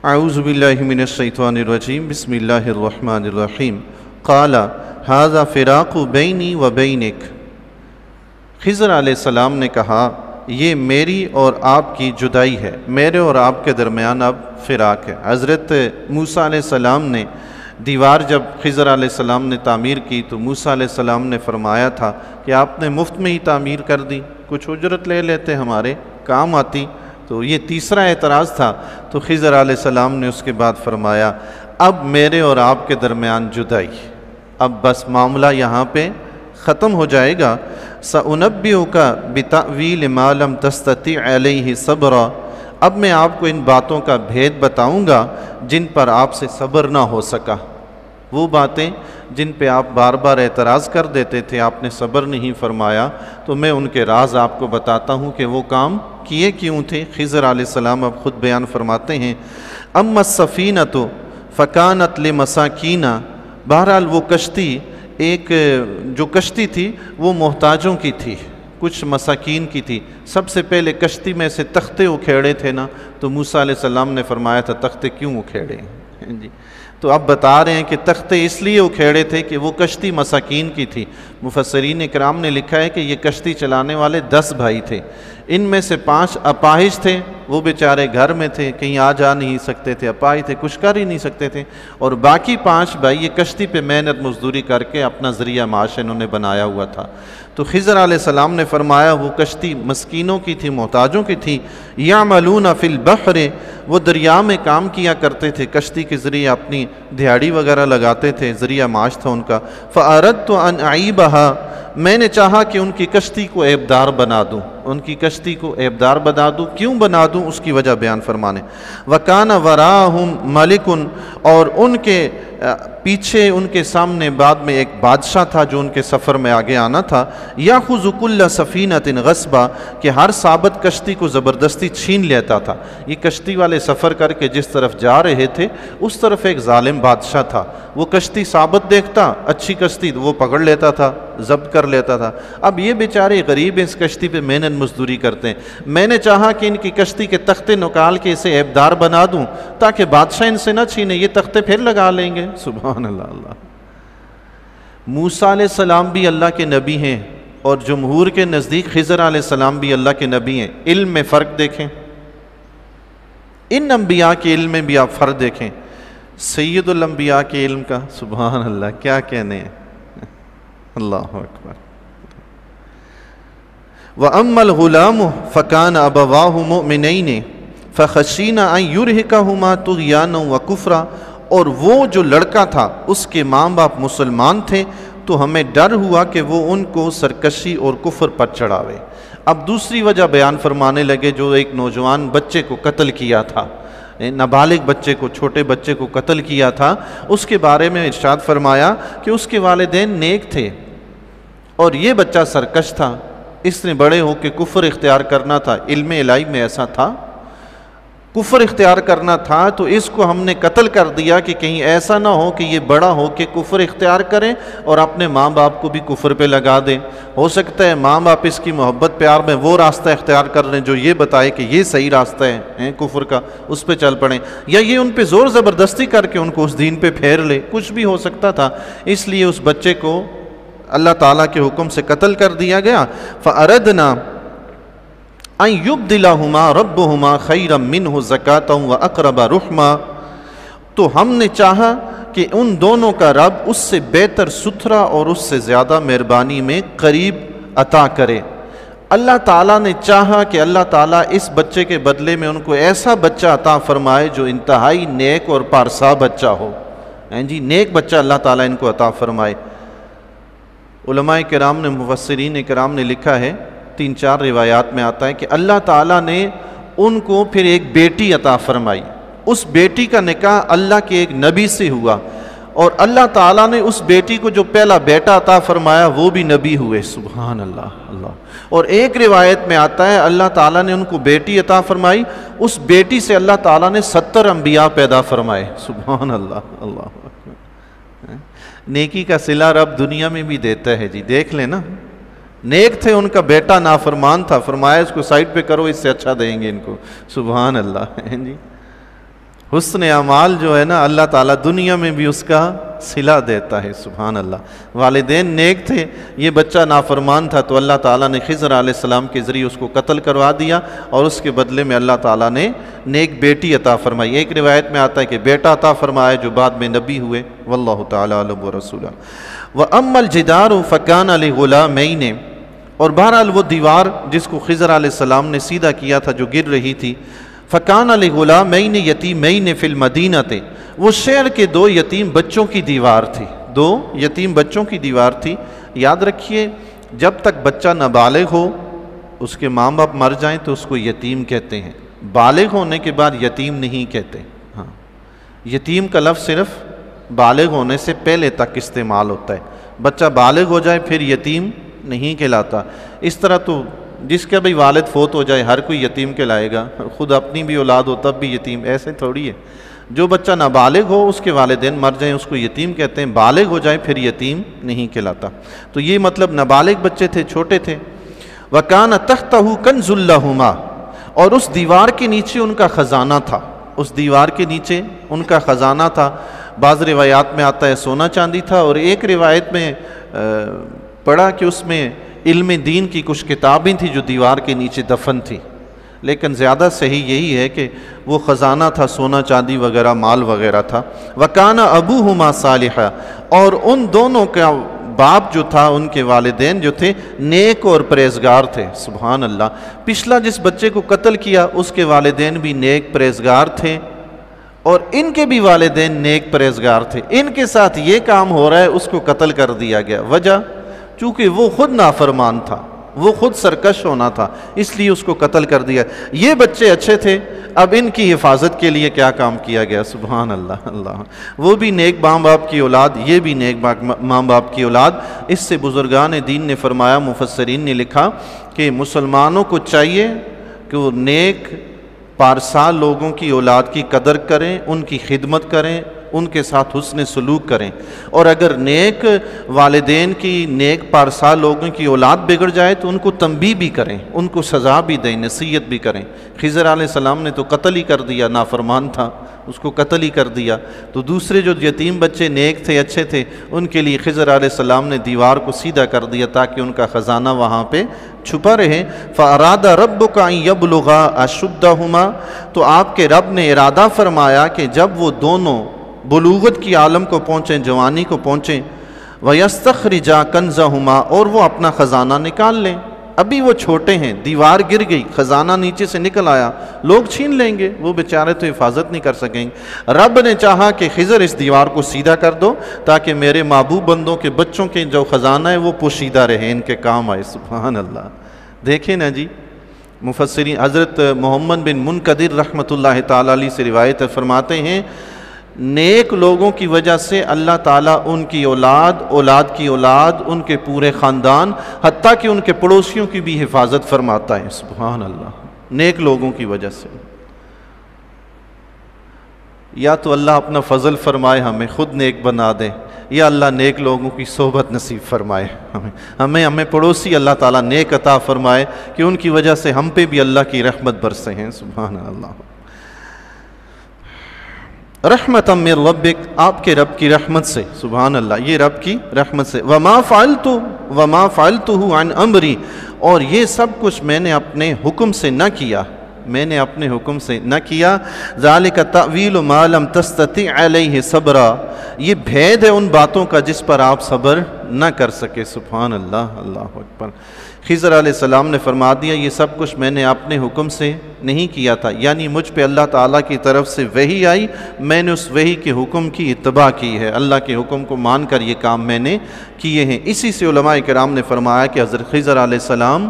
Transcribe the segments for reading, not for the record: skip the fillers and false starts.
اعوذ باللہ من الشیطان الرجیم بسم اللہ الرحمن الرحیم قال ھذا فراق بینی و بینک۔ خضر علیہ السلام نے کہا یہ میری اور آپ کی جدائی ہے، میرے اور آپ کے درمیان اب فراق ہے۔ حضرت موسیٰ علیہ السلام نے دیوار جب خضر علیہ السلام نے تعمیر کی تو موسیٰ علیہ السلام نے فرمایا تھا کہ آپ نے مفت میں ہی تعمیر کر دی، کچھ اجرت لے لیتے ہمارے کام آتی۔ تو یہ تیسرا اعتراض تھا۔ تو خضر علیہ السلام نے اس کے بعد فرمایا اب میرے اور آپ کے درمیان جدائی، اب بس معاملہ یہاں پہ ختم ہو جائے گا۔ سأنبئک بتأویل ما لم تستطع علیہ صبرا، اب میں آپ کو ان باتوں کا بھید بتاؤں گا جن پر آپ سے صبر نہ ہو سکا۔ وہ باتیں جن پہ آپ بار بار اعتراض کر دیتے تھے، آپ نے صبر نہیں فرمایا، تو میں ان کے راز آپ کو بتاتا ہوں کہ وہ کام کیے کیوں تھے۔ خضر علیہ السلام اب خود بیان فرماتے ہیں اما السفینۃ فکانت لمساکین، بہرحال وہ کشتی ایک جو کشتی تھی وہ محتاجوں کی تھی، کچھ مساکین کی تھی۔ سب سے پہلے کشتی میں سے تختے اکھیڑے تھے نا، تو موسیٰ علیہ السلام نے فرمایا تھا تختے کیوں اکھیڑے ہیں جی؟ تو اب بتا رہے ہیں کہ تختے اس لیے اکھیڑے تھے کہ وہ کشتی مساکین کی تھی۔ مفسرین اکرام نے لکھا ہے کہ یہ کشتی چلانے والے 10 بھائی تھے، ان میں سے 5 اپاہج تھے، وہ بیچارے گھر میں تھے، کہیں آ جا نہیں سکتے تھے، اپاہج تھے، کچھ کر ہی نہیں سکتے تھے، اور باقی 5 بھائی یہ کشتی پہ محنت مزدوری کر کے اپنا ذریعہ معاش انہوں نے بنایا ہوا تھا۔ تو خضر علیہ السلام نے فرمایا وہ کشتی مسکینوں کی تھی، محتاجوں کی تھی۔ یعملون فی البحر، وہ دریا میں کام کیا کرتے تھے، کشتی کے ذریعے اپنی دیہڑی وغیرہ لگاتے تھے، ذریعہ معاش تھا ان کا۔ فأردت ان اعیبھا، میں نے چاہا کہ ان کی کشتی کو عیبدار بنا دوں، ان کی کشتی کو عیبدار بنا دوں۔ کیوں بنا دوں اس کی وجہ بیان فرمانے۔ وَكَانَ وَرَاءَهُمْ مَلِكٌ، اور ان کے پیچھے ان کے سامنے بعد میں ایک بادشاہ تھا جو ان کے سفر میں آگے آنا تھا۔ یاخذ کل سفینۃ غصبا، کہ ہر ثابت کشتی کو زبردستی چھین لیتا تھا۔ یہ کشتی والے سفر کر کے جس طرف جا رہے تھے اس طرف ایک ظالم بادشاہ تھا، وہ کشتی ثابت دیکھتا، اچھی کشتی وہ پکڑ لیتا تھا، ضبط کر لیتا تھا۔ اب یہ بیچارے غریب اس کشتی پہ محنت مزدوری کرتے ہیں، میں نے چاہا کہ ان کی کشتی کے تختے نکال کے اسے عیبدار بنا دوں تاکہ بادشاہ ان سے نہ چھینے، یہ تختے پھر لگا لیں گے۔ سبحان اللہ۔ اللہ موسیٰ علیہ السلام بھی اللہ کے نبی ہیں، اور جمہور کے نزدیک خضر علیہ السلام بھی اللہ کے نبی ہیں۔ علم میں فرق دیکھیں، ان انبیاء کے علم میں بھی آپ فرق دیکھیں، سید الانبیاء کے علم کا سبحان اللہ کیا کہنے ہیں، اللہ اکبر۔ وَأَمَّا الْغُلَامُ فَكَانَ أَبَوَاهُ مُؤْمِنَيْنِ فَخَشِينَا أَن يُرْهِقَهُمَا طُغْيَانًا وَكُفْرًا، اور وہ جو لڑکا تھا اس کے ماں باپ مسلمان تھے تو ہمیں ڈر ہوا کہ وہ ان کو سرکشی اور کفر پر چڑھاوے۔ اب دوسری وجہ بیان فرمانے لگے، جو ایک نوجوان بچے کو قتل کیا تھا، نابالغ بچے کو، چھوٹے بچے کو قتل کیا تھا، اس کے بارے میں ارشاد فرمایا کہ اس کے والدین نیک تھے اور یہ بچہ سرکش تھا، اس نے بڑے ہو کے کفر اختیار کرنا تھا، علم الہی میں ایسا تھا، کفر اختیار کرنا تھا، تو اس کو ہم نے قتل کر دیا کہ کہیں ایسا نہ ہو کہ یہ بڑا ہو کے کفر اختیار کرے اور اپنے ماں باپ کو بھی کفر پہ لگا دے۔ ہو سکتا ہے ماں باپ اس کی محبت پیار میں وہ راستہ اختیار کر لیں جو یہ بتائے کہ یہ صحیح راستہ ہے کفر کا، اس پہ چل پڑیں، یا یہ ان پہ زور زبردستی کر کے ان کو اس دین پہ پھیر لے، کچھ بھی ہو سکتا تھا۔ اس لیے اس بچے کو اللہ تعالیٰ کے حکم سے قتل کر دیا گیا۔ فَأَرَدْنَا ان یبدلہما ربہما خیرا منہ زکاۃ واقرب رحما، تو ہم نے چاہا کہ ان دونوں کا رب اس سے بہتر ستھرا اور اس سے زیادہ مہربانی میں قریب عطا کرے۔ اللہ تعالیٰ نے چاہا کہ اللہ تعالیٰ اس بچے کے بدلے میں ان کو ایسا بچہ عطا فرمائے جو انتہائی نیک اور پارسا بچہ ہو، جی نیک بچہ اللہ تعالیٰ ان کو عطا فرمائے۔ علماء کرام نے، مفسرین کرام نے لکھا ہے، 3-4 روایات میں آتا ہے کہ اللہ تعالیٰ نے ان کو پھر ایک بیٹی عطا فرمائی، اس بیٹی کا نکاح اللہ کے ایک نبی سے ہوا، اور اللہ تعالیٰ نے اس بیٹی کو جو پہلا بیٹا عطا فرمایا وہ بھی نبی ہوئے۔ سبحان اللہ۔ اللہ اور ایک روایت میں آتا ہے اللہ تعالیٰ نے ان کو بیٹی عطا فرمائی، اس بیٹی سے اللہ تعالیٰ نے 70 انبیاء پیدا فرمائے۔ سبحان اللہ۔ اللہ نیکی کا صلہ رب دنیا میں بھی دیتا ہے جی، دیکھ لیں نا، نیک تھے، ان کا بیٹا نافرمان تھا، فرمایا اس کو سائڈ پہ کرو، اس سے اچھا دیں گے ان کو۔ سبحان اللہ جی۔ حسن اعمال جو ہے نا اللہ تعالیٰ دنیا میں بھی اس کا صلہ دیتا ہے، سبحان اللہ۔ والدین نیک تھے، یہ بچہ نافرمان تھا تو اللہ تعالیٰ نے خضر علیہ السلام کے ذریعے اس کو قتل کروا دیا، اور اس کے بدلے میں اللہ تعالیٰ نے نیک بیٹی عطا فرمائی۔ ایک روایت میں آتا ہے کہ بیٹا عطا فرمایا جو بعد میں نبی ہوئے، واللہ تعالیٰ عَلَمُ وَرَسُولُهُ۔ وَأَمَّا الْجِدَارُ فَكَانَ لِغُلَامَيْنِ، اور بہرحال وہ دیوار جس کو خضر علیہ السلام نے سیدھا کیا تھا جو گر رہی تھی، فَكَانَ لِغُلَامَيْنِ يَتِيمَيْنِ فِي الْمَدِينَةِ، وہ شہر کے دو یتیم بچوں کی دیوار تھی، دو یتیم بچوں کی دیوار تھی۔ یاد رکھیے جب تک بچہ نابالغ ہو، اس کے ماں باپ مر جائیں تو اس کو یتیم کہتے ہیں، بالغ ہونے کے بعد یتیم نہیں کہتے۔ ہاں، یتیم کا لفظ صرف بالغ ہونے سے پہلے تک استعمال ہوتا ہے، بچہ بالغ ہو جائے پھر یتیم نہیں کہلاتا۔ اس طرح تو جس کا بھی والد فوت ہو جائے ہر کوئی یتیم کہلائے گا، خود اپنی بھی اولاد ہو تب بھی یتیم، ایسے تھوڑی ہے۔ جو بچہ نابالغ ہو اس کے والدین مر جائیں اس کو یتیم کہتے ہیں، بالغ ہو جائے پھر یتیم نہیں کہلاتا۔ تو یہ مطلب نابالغ بچے تھے، چھوٹے تھے۔ وَكَانَ تَحْتَهُ كَنْزٌ لَهُمَا، اور اس دیوار کے نیچے ان کا خزانہ تھا، اس دیوار کے نیچے ان کا خزانہ تھا۔ بعض روایات میں آتا ہے سونا چاندی تھا، اور ایک روایت میں پڑھا کہ اس میں علم دین کی کچھ کتابیں تھیں جو دیوار کے نیچے دفن تھی، لیکن زیادہ صحیح یہی ہے کہ وہ خزانہ تھا، سونا چاندی وغیرہ مال وغیرہ تھا۔ وَكَانَ أَبُوهُمَا صَالِحًا، اور ان دونوں کا باپ جو تھا، ان کے والدین جو تھے نیک اور پرہیزگار تھے، سبحان اللہ۔ پچھلا جس بچے کو قتل کیا اس کے والدین بھی نیک پرہیزگار تھے، اور ان کے بھی والدین نیک پرہیزگار تھے۔ ان کے ساتھ یہ کام ہو رہا ہے، اس کو قتل کر دیا گیا، وجہ چونکہ وہ خود نافرمان تھا، وہ خود سرکش ہونا تھا، اس لیے اس کو قتل کر دیا۔ یہ بچے اچھے تھے، اب ان کی حفاظت کے لیے کیا کام کیا گیا، سبحان اللہ۔ اللہ، وہ بھی نیک ماں باپ کی اولاد، یہ بھی نیک ماں باپ کی اولاد۔ اس سے بزرگان دین نے فرمایا، مفسرین نے لکھا کہ مسلمانوں کو چاہیے کہ وہ نیک پارسال لوگوں کی اولاد کی قدر کریں، ان کی خدمت کریں، ان کے ساتھ حسن سلوک کریں، اور اگر نیک والدین کی، نیک پارسال لوگوں کی اولاد بگڑ جائے تو ان کو تنبیہ بھی کریں، ان کو سزا بھی دیں، نصیحت بھی کریں۔ خضر علیہ السلام نے تو قتل ہی کر دیا، نافرمان تھا، اس کو قتل ہی کر دیا۔ تو دوسرے جو یتیم بچے نیک تھے، اچھے تھے، ان کے لیے خضر علیہ السلام نے دیوار کو سیدھا کر دیا تاکہ ان کا خزانہ وہاں پہ چھپا رہے۔ فَأَرَادَ رَبُّكَ أَن يَبْلُغَا أَشُدَّهُمَا، تو آپ کے رب نے ارادہ فرمایا کہ جب وہ دونوں بلوغت کی عالم کو پہنچیں، جوانی کو پہنچیں، وَيَسْتَخْرِجَا كَنْزَهُمَا، اور وہ اپنا خزانہ نکال لیں۔ ابھی وہ چھوٹے ہیں، دیوار گر گئی، خزانہ نیچے سے نکل آیا، لوگ چھین لیں گے، وہ بیچارے تو حفاظت نہیں کر سکیں گے۔ رب نے چاہا کہ خضر اس دیوار کو سیدھا کر دو تاکہ میرے محبوب بندوں کے بچوں کے جو خزانہ ہے وہ پوشیدہ رہے، ان کے کام آئے، سبحان اللہ۔ دیکھیں نا جی، مفسرین حضرت محمد بن منقدر رحمۃ اللہ تعالیٰ علیہ سے روایت فرماتے ہیں، نیک لوگوں کی وجہ سے اللہ تعالیٰ ان کی اولاد، اولاد کی اولاد، ان کے پورے خاندان، حتیٰ کہ ان کے پڑوسیوں کی بھی حفاظت فرماتا ہے، سبحان اللہ، نیک لوگوں کی وجہ سے۔ یا تو اللہ اپنا فضل فرمائے ہمیں خود نیک بنا دے، یا اللہ نیک لوگوں کی صحبت نصیب فرمائے ہمیں پڑوسی اللہ تعالیٰ نیک عطا فرمائے کہ ان کی وجہ سے ہم پہ بھی اللہ کی رحمت برسے ہیں، سبحان اللہ۔ رحمت من ربک، آپ کے رب کی رحمت سے، سبحان اللہ، یہ رب کی رحمت سے۔ وما فعلتہ عن امری، اور یہ سب کچھ میں نے اپنے حکم سے نہ کیا، میں نے اپنے حکم سے نہ کیا۔ ذالک تأویل ما لم تستطع علیہ صبرا، یہ بھید ہے ان باتوں کا جس پر آپ صبر نہ کر سکے، سبحان اللہ، اللہ اکبر۔ خضر علیہ السلام نے فرما دیا یہ سب کچھ میں نے اپنے حکم سے نہیں کیا تھا، یعنی مجھ پہ اللہ تعالیٰ کی طرف سے وحی آئی، میں نے اس وحی کے حکم کی اتباع کی ہے، اللہ کے حکم کو مان کر یہ کام میں نے کیے ہیں۔ اسی سے علماء کرام نے فرمایا کہ حضرت خضر علیہ السلام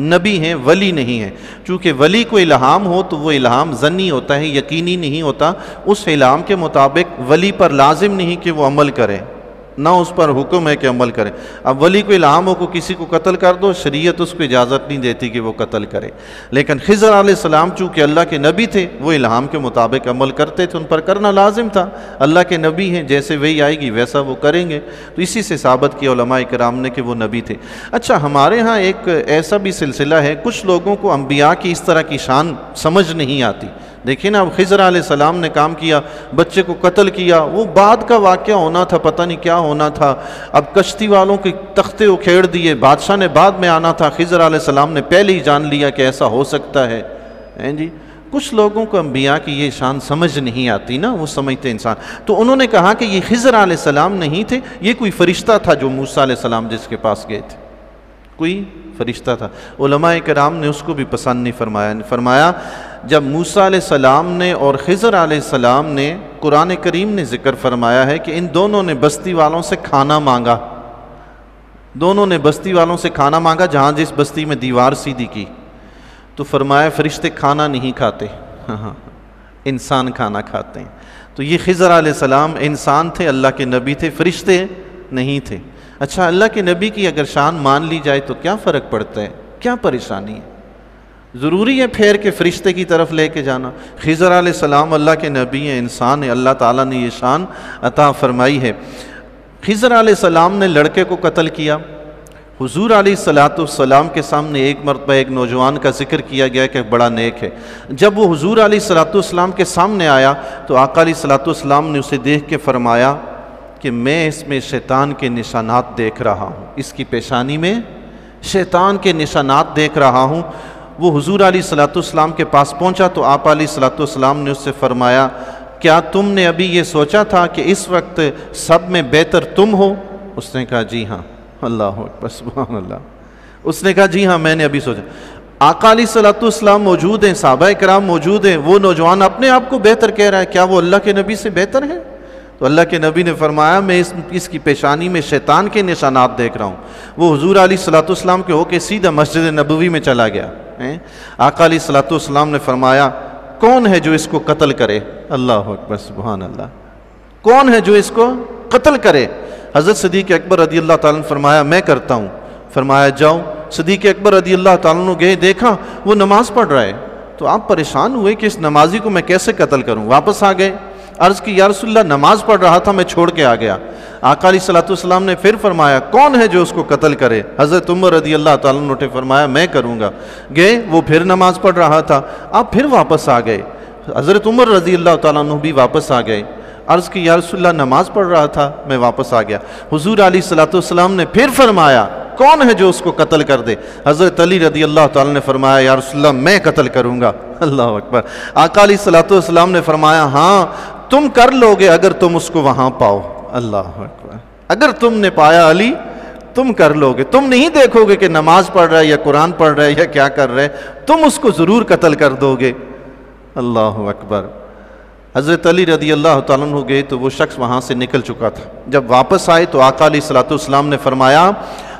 نبی ہیں، ولی نہیں ہیں، چونکہ ولی کو الہام ہو تو وہ الہام ظنی ہوتا ہے، یقینی نہیں ہوتا، اس الہام کے مطابق ولی پر لازم نہیں کہ وہ عمل کرے، نہ اس پر حکم ہے کہ عمل کرے۔ اب ولی کو الہام ہو کو کسی کو قتل کر دو، شریعت اس کو اجازت نہیں دیتی کہ وہ قتل کرے، لیکن خضر علیہ السلام چونکہ اللہ کے نبی تھے، وہ الہام کے مطابق عمل کرتے تھے، ان پر کرنا لازم تھا، اللہ کے نبی ہیں، جیسے وہی آئے گی ویسا وہ کریں گے، تو اسی سے ثابت کیا علماء کرام نے کہ وہ نبی تھے۔ اچھا، ہمارے ہاں ایک ایسا بھی سلسلہ ہے، کچھ لوگوں کو انبیاء کی اس طرح کی شان سمجھ نہیں آتی، دیکھیں نا، اب خضر علیہ السلام نے کام کیا، بچے کو قتل کیا، وہ بعد کا واقعہ ہونا تھا، پتہ نہیں کیا ہونا تھا۔ اب کشتی والوں کے تختے اکھیڑ دیے، بادشاہ نے بعد میں آنا تھا، خضر علیہ السلام نے پہلے ہی جان لیا کہ ایسا ہو سکتا ہے۔ جی کچھ لوگوں کو انبیاء کی یہ شان سمجھ نہیں آتی نا، وہ سمجھتے انسان، تو انہوں نے کہا کہ یہ خضر علیہ السلام نہیں تھے، یہ کوئی فرشتہ تھا جو موسیٰ علیہ السلام جس کے پاس گئے تھے، کوئی فرشتہ تھا۔ علماء کرام نے اس کو بھی پسند نہیں فرمایا، فرمایا جب موسیٰ علیہ السلام نے اور خضر علیہ السلام نے، قرآن کریم نے ذکر فرمایا ہے کہ ان دونوں نے بستی والوں سے کھانا مانگا، دونوں نے بستی والوں سے کھانا مانگا جہاں جس بستی میں دیوار سیدھی کی، تو فرمایا فرشتے کھانا نہیں کھاتے، انسان کھانا کھاتے ہیں۔ تو یہ خضر علیہ السلام انسان تھے، اللہ کے نبی تھے، فرشتے نہیں تھے۔ اچھا، اللہ کے نبی کی اگر شان مان لی جائے تو کیا فرق پڑتا ہے، کیا پریشانی ہے؟ ضروری ہے پھیر کے فرشتے کی طرف لے کے جانا؟ خضر علیہ السلام اللہ کے نبی ہیں، انسان ہے، اللہ تعالیٰ نے یہ شان عطا فرمائی ہے۔ خضر علیہ السلام نے لڑکے کو قتل کیا، حضور علیہ السلام کے سامنے ایک مرتبہ ایک نوجوان کا ذکر کیا گیا کہ بڑا نیک ہے۔ جب وہ حضور علیہ السلام کے سامنے آیا تو آقا علیہ السلام نے اسے دیکھ کے فرمایا کہ میں اس میں شیطان کے نشانات دیکھ رہا ہوں، اس کی پیشانی میں شیطان کے نشانات دیکھ رہا ہوں۔ وہ حضور علیہ السلام کے پاس پہنچا تو آقا علیہ السلام نے اس سے فرمایا کیا تم نے ابھی یہ سوچا تھا کہ اس وقت سب میں بہتر تم ہو؟ اس نے کہا جی ہاں۔ اللہ اکبر، سبحان اللہ۔ اس نے کہا جی ہاں میں نے ابھی سوچا۔ آقا علیہ السلام موجود ہیں، صحابہ کرام موجود ہیں، وہ نوجوان اپنے آپ کو بہتر کہہ رہا ہے، کیا وہ اللہ کے نبی سے بہتر ہے؟ تو اللہ کے نبی نے فرمایا میں اس کی پیشانی میں شیطان کے نشانات دیکھ رہا ہوں۔ وہ حضور علیہ السلام کے ہو کے سیدھا مسجد نبوی میں چلا گیا۔ آقا علیہ السلام نے فرمایا کون ہے جو اس کو قتل کرے؟ اللہ اکبر، سبحان اللہ۔ کون ہے جو اس کو قتل کرے؟ حضرت صدیق اکبر رضی اللہ تعالیٰ نے فرمایا میں کرتا ہوں۔ فرمایا جاؤ۔ صدیق اکبر رضی اللہ تعالیٰ نے گئے، دیکھا وہ نماز پڑھ رہا ہے، تو آپ پریشان ہوئے کہ اس نمازی کو میں کیسے قتل کروں۔ واپس آ گئے، عرض کی یا رسول اللہ نماز پڑھ رہا تھا میں چھوڑ کے آ گیا۔ آقا علیہ السلام نے پھر فرمایا کون ہے جو اس کو قتل کرے؟ حضرت عمر رضی اللہ تعالیٰ نے فرمایا میں کروں گا۔ گئے، وہ پھر نماز پڑھ رہا تھا، آپ پھر واپس آ گئے۔ حضرت عمر رضی اللہ تعالیٰ عنہ بھی واپس آ گئے، عرض کی یا رسول اللہ نماز پڑھ رہا تھا میں واپس آ گیا۔ حضور علیہ السلام نے پھر فرمایا کون ہے جو اس کو قتل کر دے؟ حضرت علی رضی اللہ تعالیٰ نے فرمایا یا رسول اللہ میں قتل کروں گا۔ اللہ اکبر۔ آقا علیہ السلام نے فرمایا ہاں تم کر لو گے اگر تم اس کو وہاں پاؤ۔ اللہ اکبر۔ اگر تم نے پایا علی تم کر لو گے، تم نہیں دیکھو گے کہ نماز پڑھ رہا ہے یا قرآن پڑھ رہا ہے یا کیا کر رہا ہے، تم اس کو ضرور قتل کر دو گے۔ اللہ اکبر۔ حضرت علی رضی اللہ تعالیٰ عنہ گئے تو وہ شخص وہاں سے نکل چکا تھا۔ جب واپس آئے تو آقا علیہ السلام نے فرمایا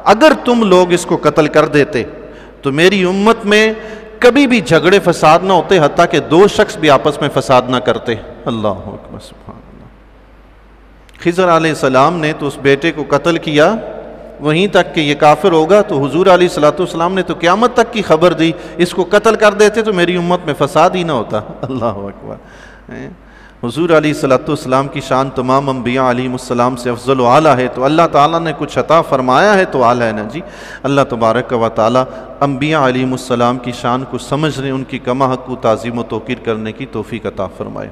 اگر تم لوگ اس کو قتل کر دیتے تو میری امت میں کبھی بھی جھگڑے فساد نہ ہوتے حتیٰ کہ دو شخص بھی آپس میں فساد نہ کرتے۔ اللہ اکبر، سبحان اللہ۔ خضر علیہ السلام نے تو اس بیٹے کو قتل کیا، وہیں تک کہ یہ کافر ہوگا، تو حضور علیہ السلام نے تو قیامت تک کی خبر دی اس کو قتل کر دیتے تو میری امت میں فساد ہی نہ ہوتا۔ اللہ اکبر۔ حضور علیہ السلام کی شان تمام انبیاء علیہ السلام سے افضل و اعلیٰ ہے، تو اللہ تعالیٰ نے کچھ عطا فرمایا ہے تو اعلیٰ ہے نا جی۔ اللہ تبارک و تعالیٰ انبیاء علیہ السلام کی شان کو سمجھنے، ان کی کما حق کو تعظیم و توقیر کرنے کی توفیق عطا فرمائے۔